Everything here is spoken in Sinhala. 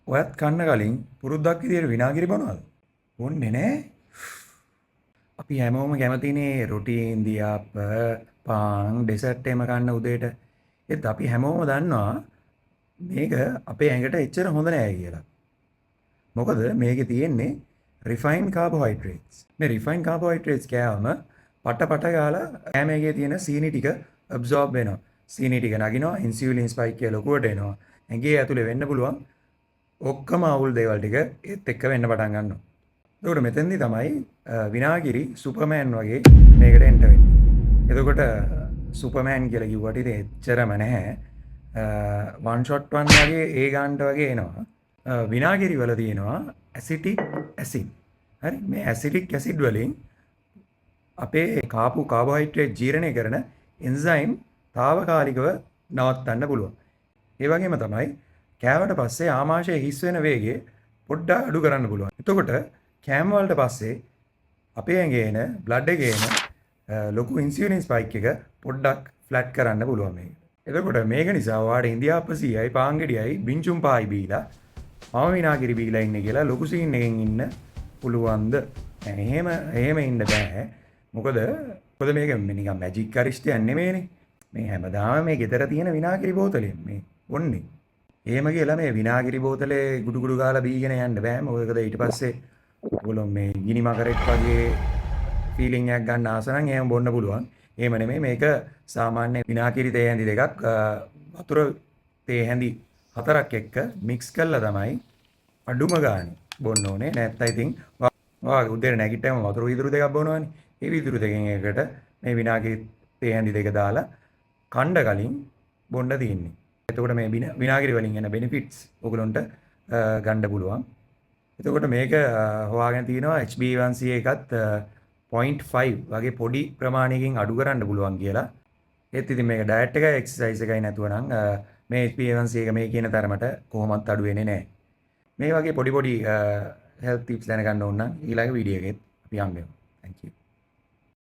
ඔයත් කන්න කලින් පුරුද්දක් විදියට විනාගිරි බොනවද? බොන්නේ නෑ. අපි හැමෝම කැමතිනේ රොටි ඉන්දියාප්ප, පාන්, ඩෙසර්ට් එහෙම කන්න උදේට. ඒත් අපි හැමෝම දන්නවා මේක අපේ ඇඟට එච්චර හොඳ නෑ කියලා. මොකද මේකේ තියෙන්නේ රිෆයින්ඩ් කාබෝහයිඩ්‍රේට්ස්. මේ රිෆයින්ඩ් කාබෝහයිඩ්‍රේට්ස් කෑවම පට ගාලා කෑමේකේ තියෙන සීනි ටික ඇබ්සෝබ් වෙනවා. සීනි ටික නගිනවා, ඉන්සියුලින් ස්පයික් කියලා ලොකුවට එනවා. ඇඟේ ඇතුලේ වෙන්න පුළුවන් ඔක්කොම අවුල් දේවල් ටික ඒත් එක්ක වෙන්න පටන් ගන්නවා. එතකොට මෙතෙන්දි තමයි විනාගිරි සුපර්මෑන් වගේ මේකට එන්ටර් වෙන්නේ. එතකොට සුපර්මෑන් කියලා කිව්වට ඉතින් එච්චරම නැහැ. වන් ෂොට් වන් වගේ ඒ ගන්නට වගේ එනවා. විනාගිරි වල තියෙනවා ඇසිටික් ඇසිඩ්. හරි මේ ඇසිටික් ඇසිඩ් වලින් අපේ කාපු කාබෝහයිඩ්‍රේට් ජීර්ණය කරන එන්සයිම් తాවකාලිකව නවත්තන්න පුළුවන්. ඒ වගේම තමයි කෑවට පස්සේ ආමාශය හිස් වෙන වේගය පොඩ්ඩක් අඩු කරන්න පුළුවන්. එතකොට කෑම වලට පස්සේ අපේ ඇඟේ එන බ්ලඩ් එකේ එන ලොකු ඉන්සියුලින් ස්පයික් එක පොඩ්ඩක් ෆ්ලැට් කරන්න පුළුවන් මේක. එතකොට මේක නිසා ඔයාලට ඉන්දියාප්ප 100යි පාන් ගෙඩියයි බින්චුම් පායි බීලා මම විනාගිරි බීලා ඉන්නේ කියලා ලොකු සීන් එකකින් ඉන්න පුළුවන්ද? එහෙම ඉන්න බෑ. මොකද මේක නිකන් මැජික් අරිෂ්ටයක් නෙමෙයිනේ. මේ හැමදාම මේ ගෙදර තියෙන විනාගිරි බෝතලෙන් මේ ඔන්නේ. එහෙම කියලා මේ විනාගිරි බෝතලේ ගුඩු ගාලා බීගෙන යන්න බෑ. මොකද ඊට පස්සේ ඔයගොල්ලෝ මේ ගිනි මකරෙක් වගේ ෆීලිං එකක් ගන්න ආස නම් එහෙම බොන්න පුළුවන්. එහෙම නෙමෙයි මේක සාමාන්‍ය විනාගිරි තේ හැඳි දෙකක් වතුර තේ හැඳි 4ක් එක්ක මික්ස් කරලා තමයි අඩුම ගානේ බොන්න ඕනේ. නැත්නම් ඉතින් ඔයාගේ උදේට නැගිට්ටම වතුර වීදුරු දෙකක් බොනවනේ. ඒ වීදුරු දෙකෙන් එකකට මේ විනාගිරි තේ හැඳි දෙක දාලා කණ්ඩ කලින් බොන්න තියෙන්නේ. එතකොට මේ විනාගිරි වලින් එන බෙනිෆිට්ස් ඔයගලොන්ට ගන්න පුළුවන්. එතකොට මේක හොයාගෙන තිනවා HbA1c එකත් 0.5 වගේ පොඩි ප්‍රමාණයකින් අඩු කරන්න පුළුවන් කියලා. ඒත් ඉතින් මේක ඩයට් එකයි එක්සර්සයිස් එකයි නැතුව නම් මේ HbA1c එක මේ කියන තරමට කොහොමවත් අඩු වෙන්නේ නැහැ. මේ වගේ පොඩි හෙල්ත් ටිප්ස් දැනගන්න ඕන නම් ඊළඟ වීඩියෝ එකෙත් අපි හම්බෙමු. Thank you.